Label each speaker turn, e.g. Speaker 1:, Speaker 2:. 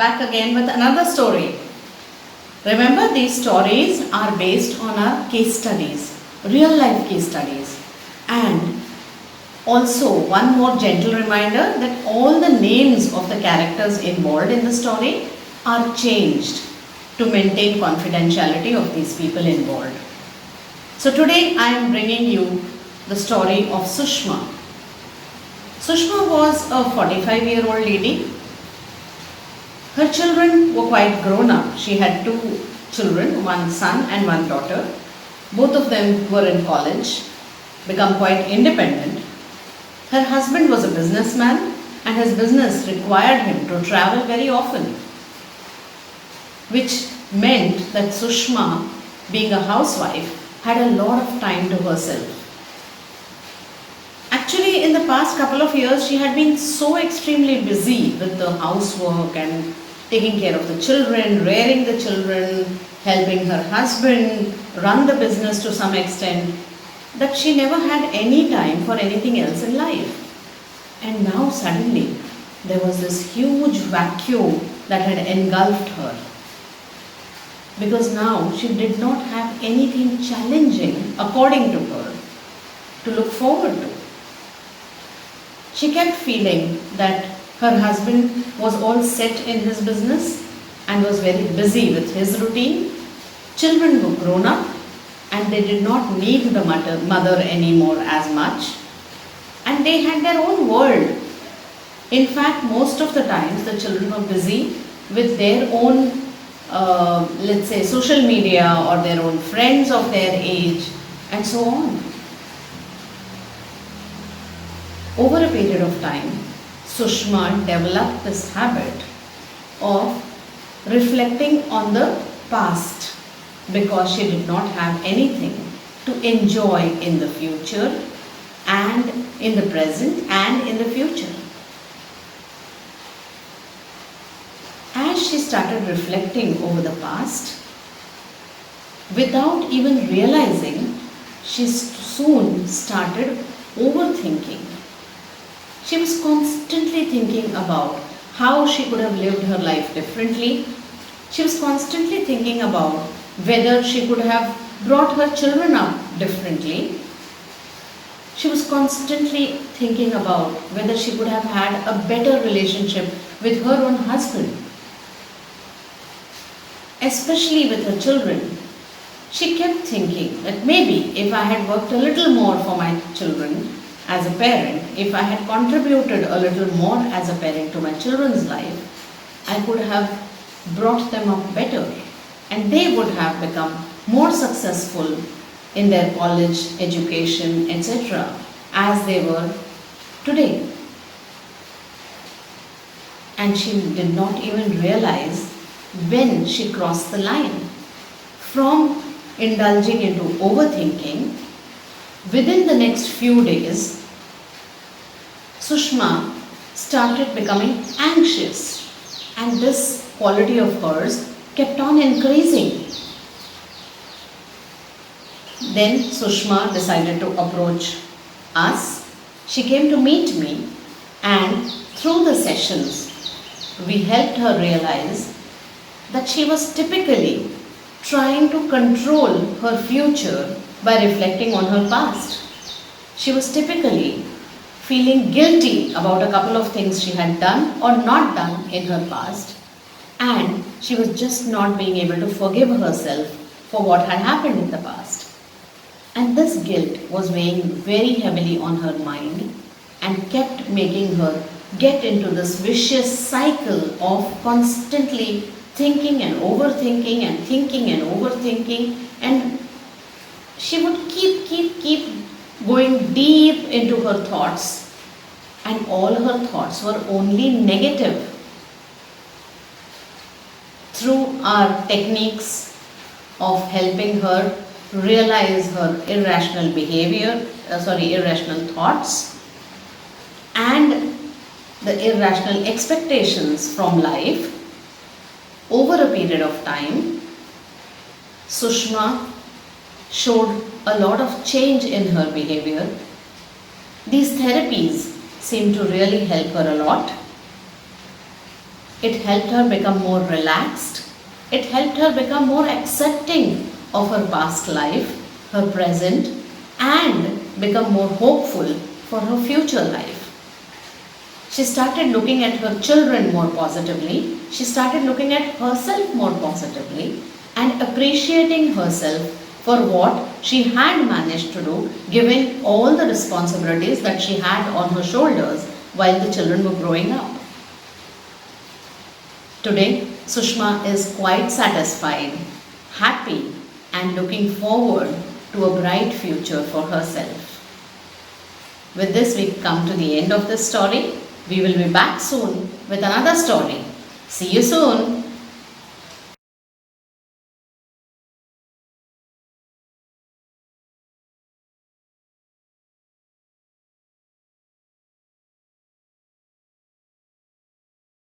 Speaker 1: back again with another story. Remember, these stories are based on our case studies, real life case studies. And also, one more gentle reminder that all the names of the characters involved in the story are changed to maintain confidentiality of these people involved. So today I am bringing you the story of Sushma. Sushma was a 45-year-old lady. Her children were quite grown up. She had two children, one son and one daughter. Both of them were in college, become quite independent. Her husband was a businessman and his business required him to travel very often, which meant that Sushma, being a housewife, had a lot of time to herself. Actually, in the past couple of years, she had been so extremely busy with the housework and taking care of the children, rearing the children, helping her husband run the business to some extent, that she never had any time for anything else in life. And now suddenly, there was this huge vacuum that had engulfed her. Because now she did not have anything challenging, according to her, to look forward to. She kept feeling that her husband was all set in his business and was very busy with his routine. Children were grown up and they did not need the mother anymore as much. And they had their own world. In fact, most of the times the children were busy with their own let's say social media or their own friends of their age and so on. Over a period of time, Sushma developed this habit of reflecting on the past because she did not have anything to enjoy in the future and in the present and in the future. As she started reflecting over the past, without even realizing, she soon started overthinking. She was constantly thinking about how she could have lived her life differently. She was constantly thinking about whether she could have brought her children up differently. She was constantly thinking about whether she could have had a better relationship with her own husband. Especially with her children, she kept thinking that maybe if I had worked a little more for my children as a parent, if I had contributed a little more as a parent to my children's life, I could have brought them up better and they would have become more successful in their college, education, etc. as they were today. And she did not even realize when she crossed the line from indulging into overthinking. Within the next few days, Sushma started becoming anxious, and this quality of hers kept on increasing. Then Sushma decided to approach us. She came to meet me, and through the sessions, we helped her realize that she was typically trying to control her future by reflecting on her past. She was typically feeling guilty about a couple of things she had done or not done in her past, and she was just not being able to forgive herself for what had happened in the past. And this guilt was weighing very heavily on her mind and kept making her get into this vicious cycle of constantly thinking and overthinking and thinking and overthinking, and she would keep going deep into her thoughts, and all her thoughts were only negative. Through our techniques of helping her realize her irrational irrational thoughts and the irrational expectations from life, over a period of time, Sushma showed a lot of change in her behavior. These therapies seemed to really help her a lot. It helped her become more relaxed. It helped her become more accepting of her past life, her present, and become more hopeful for her future life. She started looking at her children more positively. She started looking at herself more positively and appreciating herself for what she had managed to do, given all the responsibilities that she had on her shoulders while the children were growing up. Today, Sushma is quite satisfied, happy, and looking forward to a bright future for herself. With this, we come to the end of this story. We will be back soon with another story. See you soon.